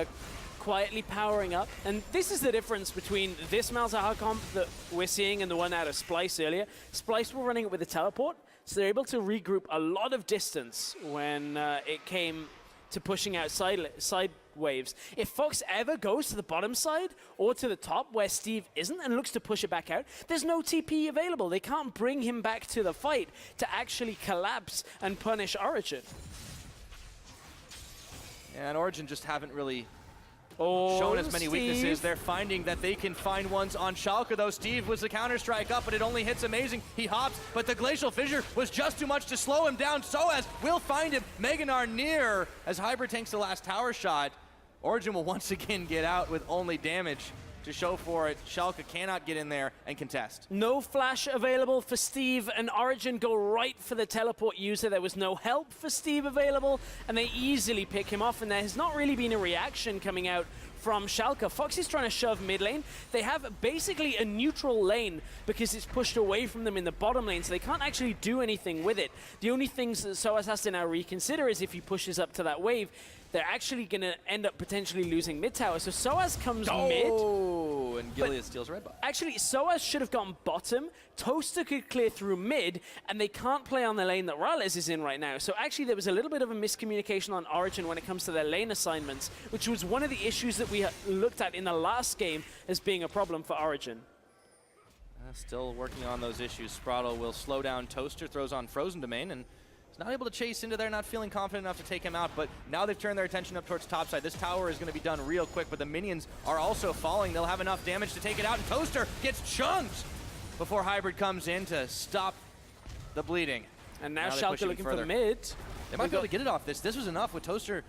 Speaker 5: quietly powering up. And this is the difference between this Malzahar comp that we're seeing and the one out of Splice earlier. Splice were running it with a teleport, so they're able to regroup a lot of distance when it came to pushing out side waves. If Fox ever goes to the bottom side or to the top where Steave isn't and looks to push it back out, there's no TP available. They can't bring him back to the fight to actually collapse and punish Origen.
Speaker 4: And Origen just haven't really shown as many weaknesses. They're finding that they can find ones on Schalke, though. Steave was the counter-strike up, but it only hits Amazing. He hops, but the Glacial Fissure was just too much to slow him down. sOAZ will find him. Meganar near as Hybrid tanks the last tower shot. Origen will once again get out with only damage to show for it. Schalke cannot get in there and contest.
Speaker 5: No flash available for Steave, and Origen go right for the teleport user. There was no help for Steave available, and they easily pick him off, and there has not really been a reaction coming out from Schalke. Fox is trying to shove mid lane. They have basically a neutral lane because it's pushed away from them in the bottom lane, so they can't actually do anything with it. The only things that sOAZ has to now reconsider is if he pushes up to that wave, they're actually going to end up potentially losing mid tower. So sOAZ comes mid.
Speaker 4: Oh, and Gilius steals red buff.
Speaker 5: Actually, sOAZ should have gone bottom. Toaster could clear through mid, and they can't play on the lane that MrRalleZ is in right now. So actually, there was a little bit of a miscommunication on Origen when it comes to their lane assignments, which was one of the issues that we looked at in the last game as being a problem for Origen.
Speaker 4: Still working on those issues. Sprattel will slow down Toaster, throws on Frozen Domain, and is not able to chase into there, not feeling confident enough to take him out, but now they've turned their attention up towards topside. This tower is going to be done real quick, but the minions are also falling. They'll have enough damage to take it out, and Toaster gets chunked before Hybrid comes in to stop the bleeding.
Speaker 5: And now Schalke looking for mid.
Speaker 4: They might be able to get it off this. This was enough with Toaster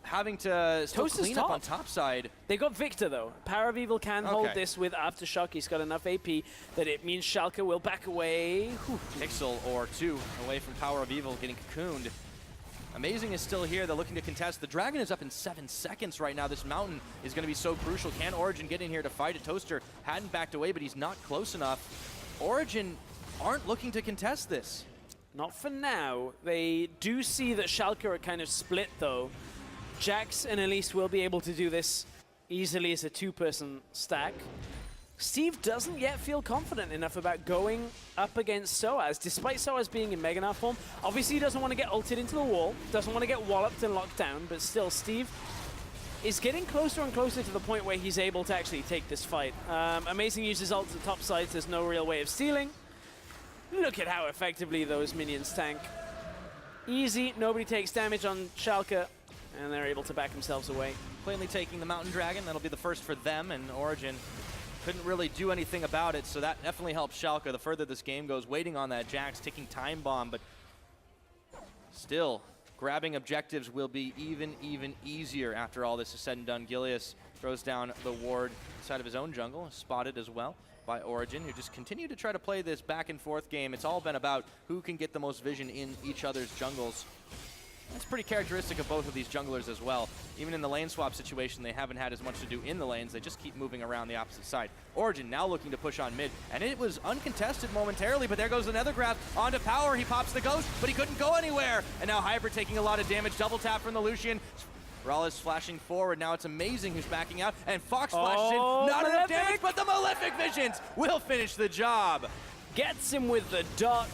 Speaker 4: having to still clean up on topside.
Speaker 5: They got Victor, though. PowerOfEvil can hold this with Aftershock. He's got enough AP that it means Schalke will back away.
Speaker 4: Pixel or two away from PowerOfEvil getting cocooned. Amazing is still here. They're looking to contest. The Dragon is up in 7 seconds right now. This mountain is going to be so crucial. Can Origen get in here to fight it? Toaster hadn't backed away, but he's not close enough. Origen aren't looking to contest this.
Speaker 5: Not for now. They do see that Schalke are kind of split, though. Jax and Elise will be able to do this easily as a two-person stack. Steave doesn't yet feel confident enough about going up against sOAZ, despite sOAZ being in Meganar form. Obviously, he doesn't want to get ulted into the wall, doesn't want to get walloped and locked down, but still, Steave is getting closer and closer to the point where he's able to actually take this fight. Amazing uses ult at top sides. There's no real way of stealing. Look at how effectively those minions tank. Easy, nobody takes damage on Schalke, and they're able to back themselves away.
Speaker 4: Plainly taking the Mountain Dragon. That'll be the first for them, and Origen couldn't really do anything about it, so that definitely helps Schalke the further this game goes. Waiting on that Jax, taking Time Bomb, but still, grabbing objectives will be even easier after all this is said and done. Gilius throws down the ward inside of his own jungle, spotted as well by Origen, who just continue to try to play this back and forth game. It's all been about who can get the most vision in each other's jungles. That's pretty characteristic of both of these junglers as well. Even in the lane swap situation, they haven't had as much to do in the lanes. They just keep moving around the opposite side. Origen now looking to push on mid, and it was uncontested momentarily, but there goes another grab onto Power. He pops the Ghost, but he couldn't go anywhere. And now Hybrid taking a lot of damage. Double tap from the Lucian. MrRalleZ flashing forward. Now it's Amazing who's backing out, and Fox flashes in. Not enough damage, but the Malefic Visions will finish the job.
Speaker 5: Gets him with the dot.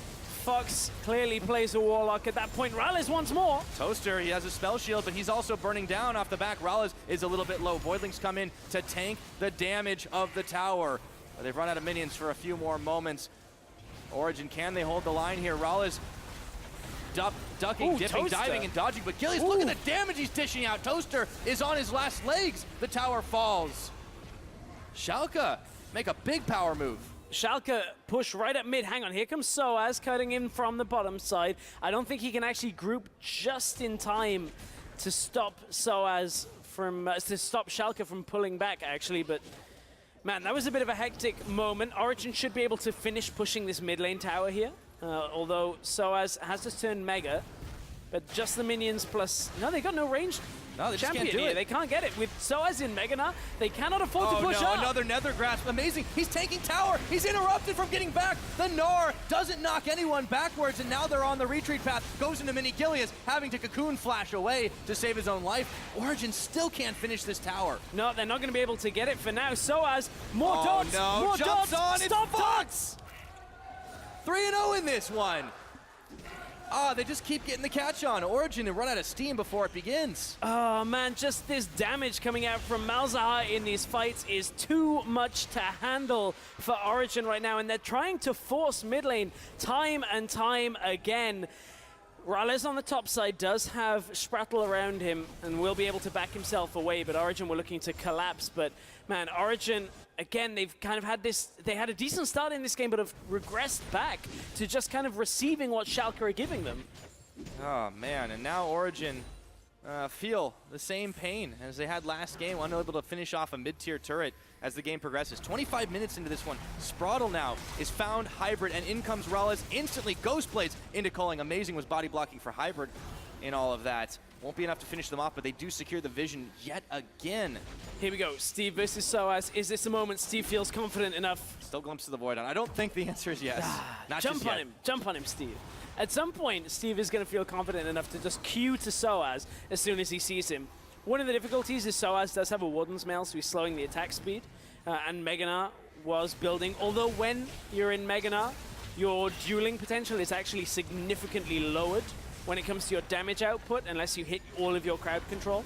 Speaker 5: Fox clearly plays a Warlock at that point. MrRalleZ once more.
Speaker 4: Toaster, he has a spell shield, but he's also burning down off the back. MrRalleZ is a little bit low. Voidlings come in to tank the damage of the tower. They've run out of minions for a few more moments. Origen, can they hold the line here? MrRalleZ ducking, dipping,
Speaker 5: Toaster.
Speaker 4: diving, and dodging, but Gilius, look at the damage he's dishing out. Toaster is on his last legs. The tower falls. Schalke make a big power move.
Speaker 5: Schalke push right at mid. Hang on, here comes sOAZ cutting in from the bottom side. I don't think he can actually group just in time to stop sOAZ from, to stop Schalke from pulling back, actually, but Man, that was a bit of a hectic moment. Origen should be able to finish pushing this mid lane tower here. Although sOAZ has just turned Mega. But just the minions plus... No, they got no range.
Speaker 6: No, they just
Speaker 5: Champion
Speaker 6: can't do
Speaker 5: here.
Speaker 6: it.
Speaker 5: They can't get it. With sOAZ in Mega now, they cannot afford to push
Speaker 6: no,
Speaker 5: up.
Speaker 6: another Nether Grasp. Amazing. He's taking tower. He's interrupted from getting back. The Gnar doesn't knock anyone backwards, and now they're on the retreat path. Goes into mini Gilius, having to cocoon flash away to save his own life. Origen still can't finish this tower.
Speaker 5: No, they're not going to be able to get it for now. sOAZ, more dots,
Speaker 6: no.
Speaker 5: more
Speaker 6: Jumps
Speaker 5: dots.
Speaker 6: on.
Speaker 5: Stop
Speaker 6: It's Fox. 3-0 in this one. They just keep getting the catch on. Origen and run out of steam before it begins.
Speaker 5: Oh man, just this damage coming out from MrRalleZ in these fights is too much to handle for Origen right now, and they're trying to force mid lane time and time again. MrRalleZ on the top side does have Sprattel around him and will be able to back himself away, but Origen were looking to collapse. But man, Origen, again, they've kind of had this, they had a decent start in this game, but have regressed back to just kind of receiving what Schalke are giving them.
Speaker 4: Oh man, and now Origen feel the same pain as they had last game, unable to finish off a mid-tier turret as the game progresses. 25 minutes into this one, Sprattel now is found Hybrid, and in comes MrRalleZ instantly. Ghost Blades into calling. Amazing was body blocking for Hybrid in all of that. Won't be enough to finish them off, but they do secure the vision yet again.
Speaker 5: Here we go, Steave versus sOAZ. Is this a moment Steave feels confident enough?
Speaker 4: Still glimpse of the void on. I don't think the answer is yes. Not
Speaker 5: Jump
Speaker 4: just
Speaker 5: on
Speaker 4: yet.
Speaker 5: him, jump on him, Steave. At some point, Steave is going to feel confident enough to just queue to sOAZ as soon as he sees him. One of the difficulties is sOAZ does have a Warden's Mail, so he's slowing the attack speed. And Mega Gnar was building, although when you're in Mega Gnar, your dueling potential is actually significantly lowered when it comes to your damage output, unless you hit all of your crowd control,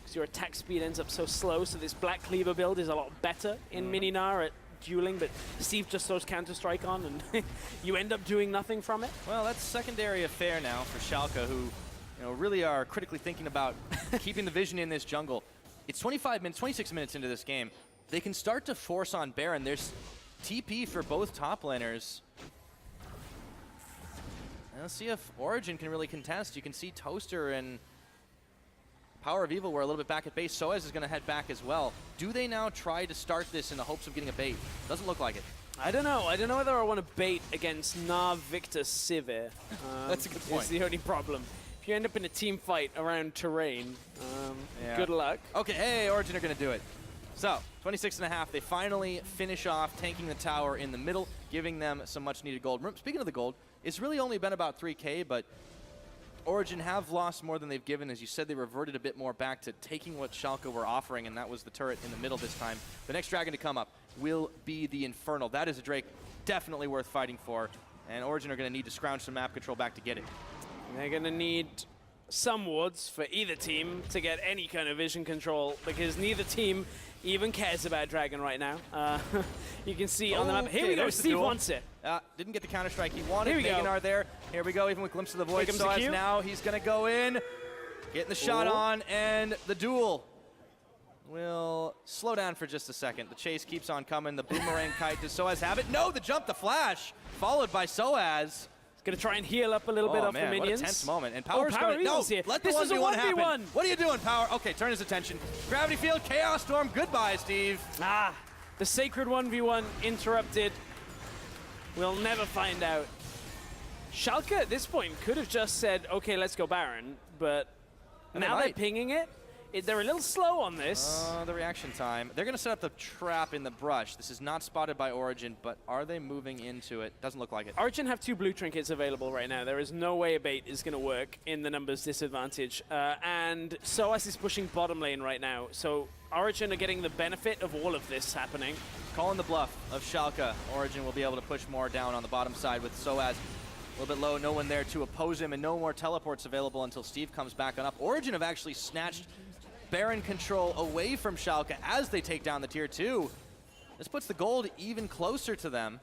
Speaker 5: because your attack speed ends up so slow. So this Black Cleaver build is a lot better in Mini Gnar at dueling, but Steave just throws Counter-Strike on, and you end up doing nothing from it.
Speaker 4: Well, that's secondary affair now for Schalke, who really are critically thinking about keeping the vision in this jungle. It's 25 minutes, 26 minutes into this game. They can start to force on Baron. There's TP for both top laners. And let's see if Origen can really contest. You can see Toaster and PowerOfEvil were a little bit back at base. sOAZ is going to head back as well. Do they now try to start this in the hopes of getting a bait? Doesn't look like it.
Speaker 5: I don't know. I don't know whether I want to bait against Gnar Victor Sivir.
Speaker 4: That's a good point.
Speaker 5: It's the only problem. If you end up in a team fight around terrain,
Speaker 4: Yeah.
Speaker 5: good luck.
Speaker 4: Okay, hey, Origen are going to do it. So, 26.5, they finally finish off tanking the tower in the middle, giving them some much-needed gold. Speaking of the gold, it's really only been about 3K, but Origen have lost more than they've given. As you said, they reverted a bit more back to taking what Schalke were offering, and that was the turret in the middle this time. The next dragon to come up will be the Infernal. That is a Drake definitely worth fighting for, and Origen are going to need to scrounge some map control back to get it.
Speaker 5: They're going to need some wards for either team to get any kind of vision control, because neither team even cares about Dragon right now. You can see on the map. Here we go. Steave wants it.
Speaker 4: Didn't get the Counter-Strike he wanted.
Speaker 5: Here we go.
Speaker 4: Mega Gnar there. Here we go, even with Glimpse of the Void.
Speaker 5: Here comes the
Speaker 4: sOAZ
Speaker 5: Q.
Speaker 4: now. He's going to go in, getting the shot on, and the duel will slow down for just a second. The chase keeps on coming. The boomerang kite. Does sOAZ have it? No, the jump, the flash, followed by sOAZ.
Speaker 5: Going to try and heal up a little bit off
Speaker 4: man,
Speaker 5: the minions.
Speaker 4: what a tense moment. And
Speaker 5: Oh,
Speaker 4: Power's going to... No,
Speaker 5: PowerOfEvil's here.
Speaker 4: let the
Speaker 5: This is a
Speaker 4: 1v1 happen.
Speaker 5: 1v1.
Speaker 4: What are you doing, Power? Okay, turn his attention. Gravity Field, Chaos Storm. Goodbye, Steave.
Speaker 5: The sacred 1v1 interrupted. We'll never find out. Schalke at this point could have just said, okay, let's go Baron, but
Speaker 4: And they
Speaker 5: now they're
Speaker 4: might.
Speaker 5: pinging it. They're a little slow on this.
Speaker 4: The reaction time. They're going to set up the trap in the brush. This is not spotted by Origen, but are they moving into it? Doesn't look like it.
Speaker 5: Origen have 2 blue trinkets available right now. There is no way a bait is going to work in the numbers disadvantage. And sOAZ is pushing bottom lane right now. So Origen are getting the benefit of all of this happening.
Speaker 4: Calling the bluff of Schalke. Origen will be able to push more down on the bottom side with sOAZ a little bit low. No one there to oppose him, and no more teleports available until Steave comes back on up. Origen have actually snatched Baron control away from Schalke as they take down the tier 2. This puts the gold even closer to them.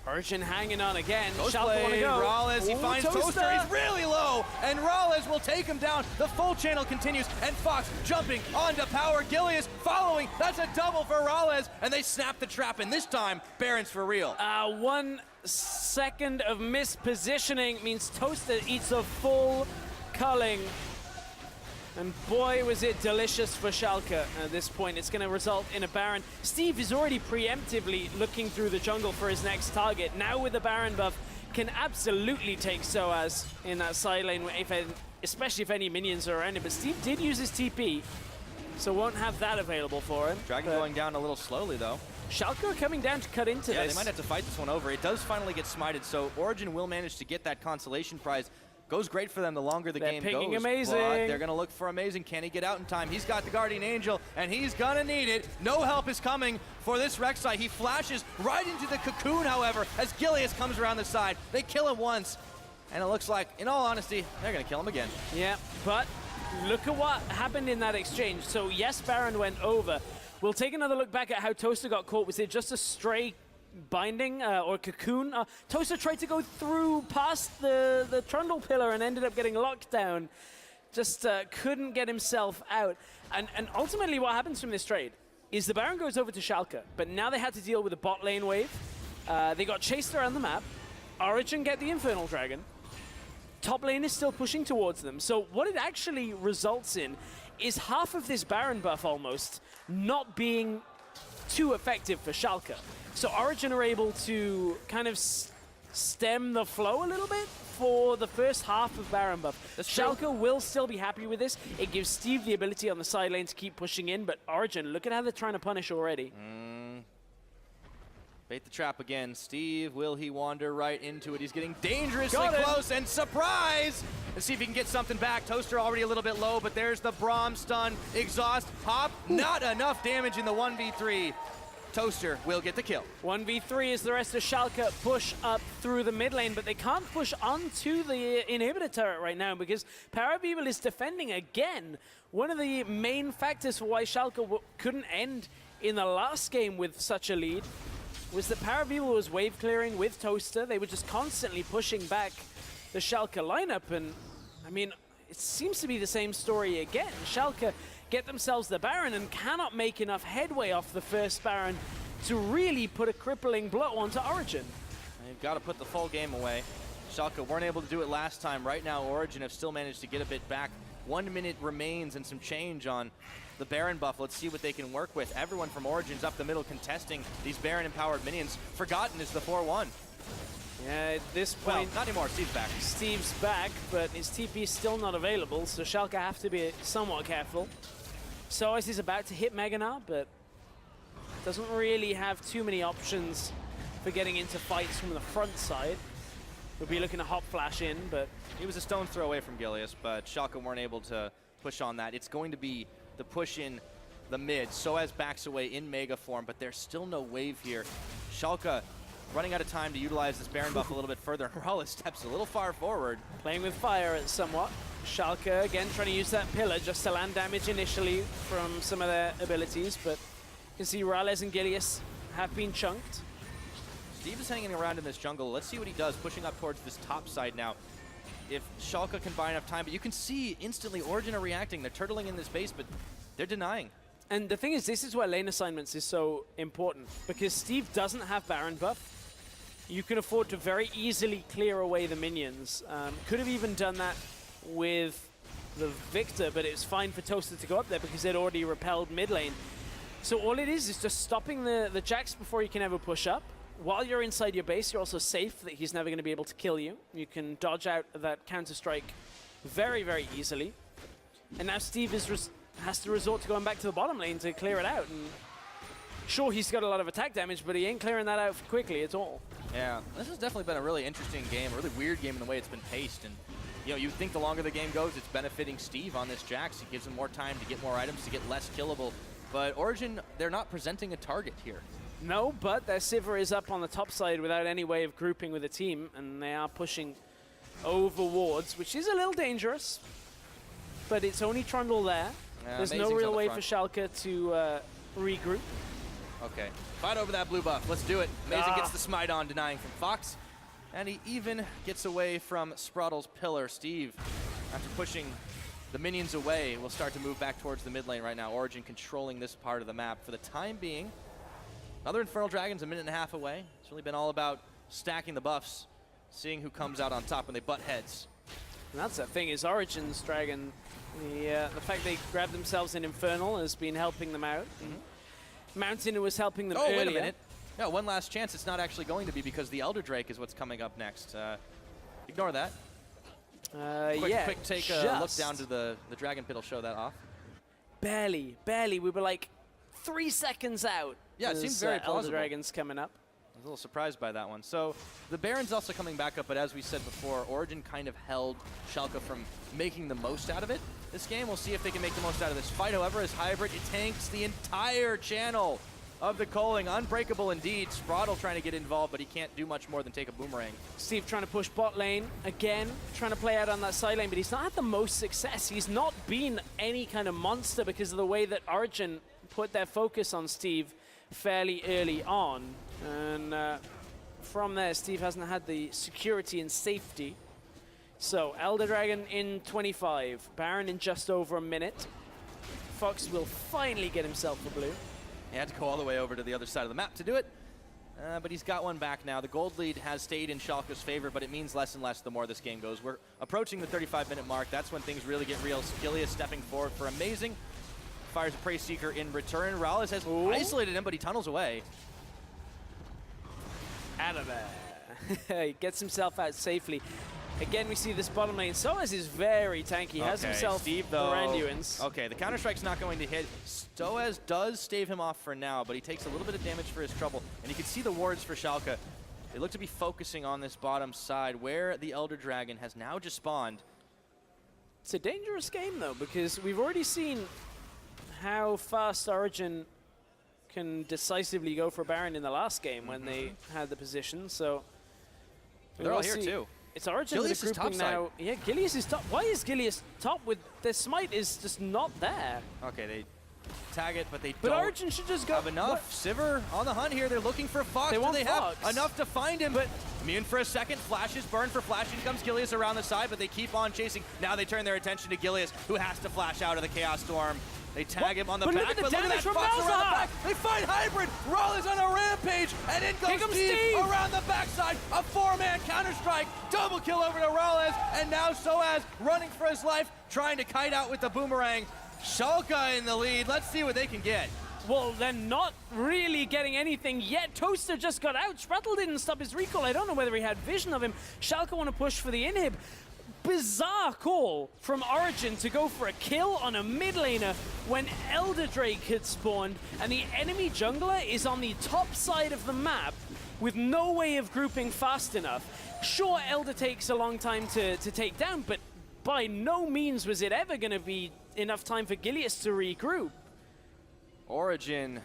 Speaker 5: Origen hanging on again.
Speaker 4: Ghost
Speaker 5: Schalke want to
Speaker 4: Blade,
Speaker 5: go.
Speaker 4: MrRalleZ, he
Speaker 5: Ooh,
Speaker 4: finds Toaster. He's really low, and MrRalleZ will take him down. The full channel continues, and Fox jumping onto Power. Gilius following. That's a double for MrRalleZ, and they snap the trap, and this time, Baron's for real.
Speaker 5: 1 second of mispositioning means Toaster eats a full culling. And boy, was it delicious for Schalke at this point. It's going to result in a Baron. Steave is already preemptively looking through the jungle for his next target. Now with the Baron buff, can absolutely take sOAZ in that side lane, especially if any minions are around it. But Steave did use his TP, so won't have that available for him.
Speaker 6: Dragon going down a little slowly, though.
Speaker 5: Schalke are coming down to cut into this.
Speaker 6: Yeah, they might have to fight this one over. It does finally get smited, so Origen will manage to get that consolation prize. Goes great for them the longer the game goes.
Speaker 5: Pinging amazing.
Speaker 6: But they're going to look for amazing. Can he get out in time? He's got the Guardian Angel, and he's going to need it. No help is coming for this Rek'Sai. He flashes right into the cocoon, however, as Gilius comes around the side. They kill him once, and it looks like, in all honesty, they're going to kill him again.
Speaker 5: Yeah, but look at what happened in that exchange. So yes, Baron went over. We'll take another look back at how Toaster got caught. Was it just a stray binding or cocoon? Toaster tried to go through past the trundle pillar and ended up getting locked down. Just couldn't get himself out. And ultimately what happens from this trade is the Baron goes over to Schalke, but now they had to deal with a bot lane wave. They got chased around the map. Origen get the Infernal Dragon. Top lane is still pushing towards them. So what it actually results in is half of this Baron buff almost not being too effective for Schalke. So Origen are able to kind of stem the flow a little bit for the first half of Baron buff. Schalke will still be happy with this. It gives Steave the ability on the side lane to keep pushing in, but Origen, look at how they're trying to punish already.
Speaker 6: Bait the trap again. Steave, will he wander right into it? He's getting dangerously close, and surprise! Let's see if he can get something back. Toaster already a little bit low, but there's the Braum stun. Exhaust, pop, not enough damage in the 1v3. Toaster will get the kill.
Speaker 5: 1v3 as the rest of Schalke push up through the mid lane, but they can't push onto the inhibitor turret right now because PowerOfEvil is defending again. One of the main factors for why Schalke couldn't end in the last game with such a lead was that PowerOfEvil was wave clearing with Toaster. They were just constantly pushing back the Schalke lineup, and I mean, it seems to be the same story again. Schalke get themselves the Baron and cannot make enough headway off the first Baron to really put a crippling blow onto Origen.
Speaker 6: They've got to put the full game away. Schalke weren't able to do it last time. Right now, Origen have still managed to get a bit back. 1 minute remains and some change on the Baron buff. Let's see what they can work with. Everyone from Origen's up the middle contesting these Baron-empowered minions. Forgotten is the 4-1.
Speaker 5: Yeah, at this point...
Speaker 6: Well, not anymore. Steve's back.
Speaker 5: Steve's back, but his TP is still not available, so Schalke have to be somewhat careful. sOAZ is about to hit Meganar, but doesn't really have too many options for getting into fights from the front side. We'll be looking to hop flash in, but...
Speaker 6: He was a stone's throw away from Gilius, but Schalke weren't able to push on that. It's going to be the push in the mid. sOAZ backs away in Mega form, but there's still no wave here. Schalke running out of time to utilize this Baron buff a little bit further. MrRalleZ steps a little far forward.
Speaker 5: Playing with fire somewhat. Schalke again trying to use that pillar just to land damage initially from some of their abilities, but you can see MrRalleZ and Gilius have been chunked.
Speaker 6: Steave is hanging around in this jungle. Let's see what he does, pushing up towards this top side now. If Schalke can buy enough time, but you can see instantly Origen are reacting. They're turtling in this base, but they're denying.
Speaker 5: And the thing is, this is where lane assignments is so important, because Steave doesn't have Baron buff. You can afford to very easily clear away the minions. Could have even done that with the Victor, but it was fine for Toaster to go up there because they'd already repelled mid lane. So all it is just stopping the Jax before you can ever push up. While you're inside your base, you're also safe that he's never going to be able to kill you. You can dodge out that counter-strike very, very easily. And now Steave has to resort to going back to the bottom lane to clear it out. And sure, he's got a lot of attack damage, but he ain't clearing that out quickly at all.
Speaker 6: Yeah, this has definitely been a really interesting game, a really weird game in the way it's been paced. And you know, you think the longer the game goes, it's benefiting Steave on this Jax. It gives him more time to get more items, to get less killable. But Origen, they're not presenting a target here.
Speaker 5: No, but their Sivir is up on the top side without any way of grouping with the team, and they are pushing over wards, which is a little dangerous. But it's only Trundle there.
Speaker 6: Yeah,
Speaker 5: there's no real way for Schalke to regroup.
Speaker 6: Okay, fight over that blue buff. Let's do it. Amazing gets the smite on, denying from Fox. And he even gets away from Sprattel's pillar. Steave, after pushing the minions away, will start to move back towards the mid lane right now. Origen controlling this part of the map for the time being. Another Infernal Dragon's a minute and a half away. It's really been all about stacking the buffs, seeing who comes out on top when they butt heads.
Speaker 5: And that's the thing, is Origen's Dragon The fact they grabbed themselves an Infernal has been helping them out. Mountain was helping them earlier.
Speaker 6: Wait a minute. No, one last chance. It's not actually going to be because the Elder Drake is what's coming up next. Ignore that. Quick take a look down to the Dragon Pit will show that off.
Speaker 5: Barely. We were like 3 seconds out.
Speaker 6: Yeah, it seems very plausible.
Speaker 5: Elder Dragon's coming up.
Speaker 6: I was a little surprised by that one. So the Baron's also coming back up, but as we said before, Origen kind of held Schalke from making the most out of it this game. We'll see if they can make the most out of this fight. However, as Hybrid, it tanks the entire channel of the Culling. Unbreakable indeed. Sprattel trying to get involved, but he can't do much more than take a boomerang.
Speaker 5: Steave trying to push bot lane. Again, trying to play out on that side lane, but he's not had the most success. He's not been any kind of monster because of the way that Origen put their focus on Steave fairly early on. And from there, Steave hasn't had the security and safety. So, Elder Dragon in 25. Baron in just over a minute. Fox will finally get himself a blue.
Speaker 6: He had to go all the way over to the other side of the map to do it. But he's got one back now. The gold lead has stayed in Schalke's favor, but it means less and less the more this game goes. We're approaching the 35-minute mark. That's when things really get real. Gilius stepping forward for amazing. Fires a Prey Seeker in return. MrRalleZ has isolated him, but he tunnels away.
Speaker 5: Out of there. He gets himself out safely. Again, we see this bottom lane. sOAZ is very tanky. He has himself
Speaker 6: Steave,
Speaker 5: the Randuins.
Speaker 6: Okay, the Counter-Strike's not going to hit. sOAZ does stave him off for now, but he takes a little bit of damage for his trouble. And you can see the wards for Schalke. They look to be focusing on this bottom side where the Elder Dragon has now just spawned.
Speaker 5: It's a dangerous game, though, because we've already seen how fast Origen can decisively go for Baron in the last game when they had the position. So
Speaker 6: they're all here, too.
Speaker 5: It's Origen
Speaker 6: Gilius
Speaker 5: with a
Speaker 6: is
Speaker 5: grouping
Speaker 6: top
Speaker 5: now. Yeah, Gilius is top. Why is Gilius top with the smite is just not there?
Speaker 6: Okay, they tag it, but they
Speaker 5: But
Speaker 6: don't
Speaker 5: Origen should just go.
Speaker 6: have enough. Sivir on the hunt here. They're looking for Fox.
Speaker 5: They want
Speaker 6: have
Speaker 5: Fox.
Speaker 6: enough to find him? But immune for a second. Flashes burn for flashing. Comes Gilius around the side, but they keep on chasing. Now they turn their attention to Gilius, who has to flash out of the Chaos Storm. They tag him on the
Speaker 5: But
Speaker 6: back,
Speaker 5: look at the
Speaker 6: but look at
Speaker 5: damage
Speaker 6: that
Speaker 5: from
Speaker 6: Fox around the
Speaker 5: MrRalleZ.
Speaker 6: back. They find Hybrid. MrRalleZ on a rampage, and in
Speaker 5: Here
Speaker 6: goes
Speaker 5: comes
Speaker 6: Steave
Speaker 5: Steave.
Speaker 6: around the backside. A 4-man counter-strike. Double kill over to MrRalleZ, and now sOAZ running for his life, trying to kite out with the boomerang. Schalke in the lead. Let's see what they can get.
Speaker 5: Well, they're not really getting anything yet. Toaster just got out. Sprattel didn't stop his recall. I don't know whether he had vision of him. Schalke want to push for the inhib. Bizarre call from Origen to go for a kill on a mid laner when Elder Drake had spawned and the enemy jungler is on the top side of the map with no way of grouping fast enough. Sure, Elder takes a long time to take down, but by no means was it ever going to be enough time for Gilius to regroup.
Speaker 6: Origen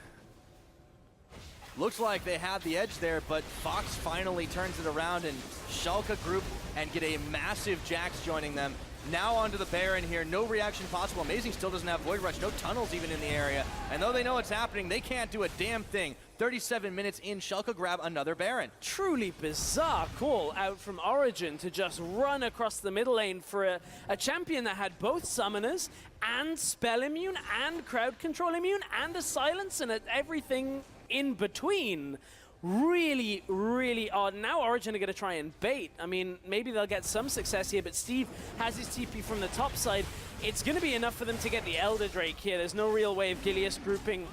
Speaker 6: looks like they have the edge there, but Fox finally turns it around and Schalke group and get a massive Jax joining them. Now onto the Baron here, no reaction possible. Amazing still doesn't have Void Rush, no tunnels even in the area. And though they know it's happening, they can't do a damn thing. 37 minutes in, Schalke grab another Baron.
Speaker 5: Truly bizarre call out from Origen to just run across the middle lane for a champion that had both summoners and spell immune and crowd control immune and a silence and everything in between. Really, really odd. Now Origen are going to try and bait. I mean, maybe they'll get some success here, but Steave has his TP from the top side. It's going to be enough for them to get the Elder Drake here. There's no real way of Gilius grouping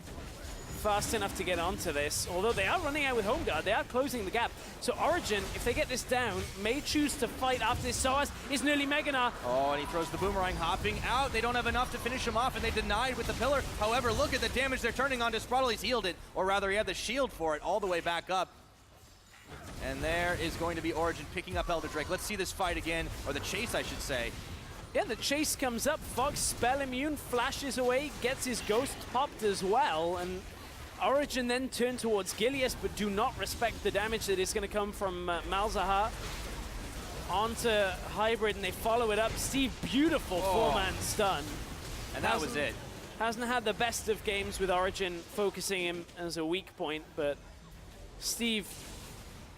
Speaker 5: fast enough to get onto this. Although they are running out with Home Guard, they are closing the gap. So Origen, if they get this down, may choose to fight after this. sOAZ is nearly Meganar.
Speaker 6: Oh, and he throws the boomerang hopping out. They don't have enough to finish him off, and they denied with the pillar. However, look at the damage they're turning on to Sprattel. He's healed it, or rather he had the shield for it all the way back up. And there is going to be Origen picking up Elder Drake. Let's see this fight again, or the chase, I should say.
Speaker 5: Yeah, the chase comes up. Fox spell immune, flashes away, gets his ghost popped as well, and Origen then turn towards Gilius, but do not respect the damage that is going to come from MrRalleZ onto Hybrid, and they follow it up. Steave, beautiful four-man stun.
Speaker 6: And that was it.
Speaker 5: Hasn't had the best of games with Origen focusing him as a weak point, but Steave,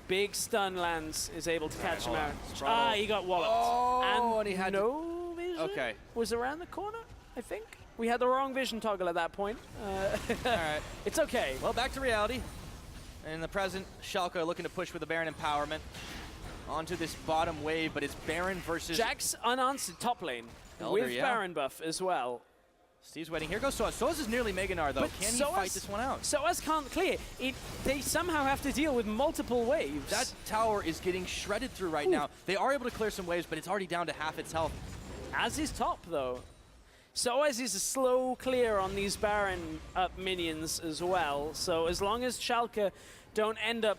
Speaker 5: big stun lands, is able to catch him out. He got walloped.
Speaker 6: Oh, and he had
Speaker 5: no vision.
Speaker 6: Okay.
Speaker 5: Was around the corner, I think. We had the wrong vision toggle at that point.
Speaker 6: All right.
Speaker 5: It's okay.
Speaker 6: Well, back to reality. In the present, Schalke looking to push with the Baron empowerment onto this bottom wave, but it's Baron versus...
Speaker 5: Jax unanswered top lane.
Speaker 6: Elder,
Speaker 5: with
Speaker 6: yeah.
Speaker 5: Baron buff as well.
Speaker 6: Steve's waiting. Here goes sOAZ. sOAZ is nearly Mega Gnar, though.
Speaker 5: But
Speaker 6: Can he fight this one out?
Speaker 5: sOAZ can't clear. They somehow have to deal with multiple waves.
Speaker 6: That tower is getting shredded through right now. They are able to clear some waves, but it's already down to half its health.
Speaker 5: As is top, though. sOAZ is a slow clear on these Baron up minions as well. So as long as Schalke don't end up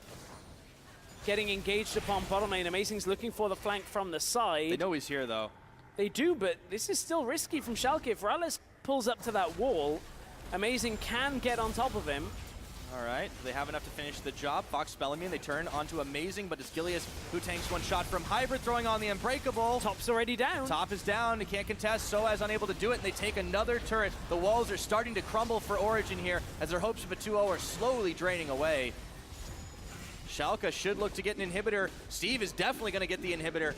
Speaker 5: getting engaged upon bottom lane, Amazing's looking for the flank from the side.
Speaker 6: They know he's here, though.
Speaker 5: They do, but this is still risky from Schalke. If MrRalleZ pulls up to that wall, Amazing can get on top of him.
Speaker 6: All right, they have enough to finish the job. Fox Bellamy, and they turn onto Amazing, but it's Gilius who tanks one shot from Hybrid, throwing on the Unbreakable.
Speaker 5: Top's already down.
Speaker 6: Top is down, he can't contest, sOAZ unable to do it, and they take another turret. The walls are starting to crumble for Origen here, as their hopes of a 2-0 are slowly draining away. Schalke should look to get an inhibitor. Steave is definitely going to get the inhibitor,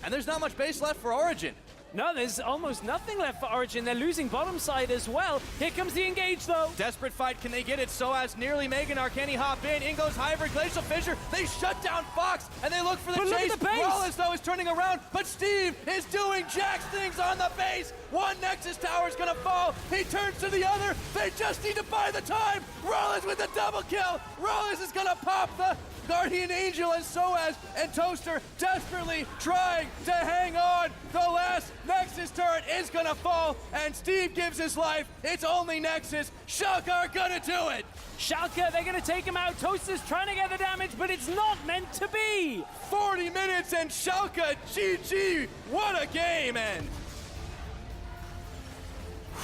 Speaker 6: and there's not much base left for Origen.
Speaker 5: No, there's almost nothing left for Origen. They're losing bottom side as well. Here comes the engage, though.
Speaker 6: Desperate fight, can they get it? sOAZ nearly Mega Gnar, can he hop in goes Hybrid, Glacial Fissure, they shut down Fox, and they look for the
Speaker 5: But look
Speaker 6: chase.
Speaker 5: at the base.
Speaker 6: MrRalleZ, though, is turning around, but Steave is doing Jax things on the base. One Nexus tower is gonna fall, he turns to the other, they just need to buy the time. MrRalleZ with the double kill. MrRalleZ is gonna pop the Guardian Angel, and sOAZ and Toaster desperately trying to hang on. The last Nexus turret is gonna fall, and Steave gives his life. It's only Nexus. Schalke are gonna do it.
Speaker 5: Schalke, they're going to take him out. Toaster's trying to get the damage, but it's not meant to be.
Speaker 6: 40 minutes and Schalke, GG. What a game, and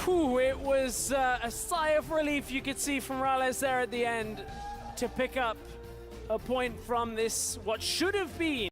Speaker 5: Whew, it was a sigh of relief you could see from MrRalleZ there at the end to pick up a point from this, what should have been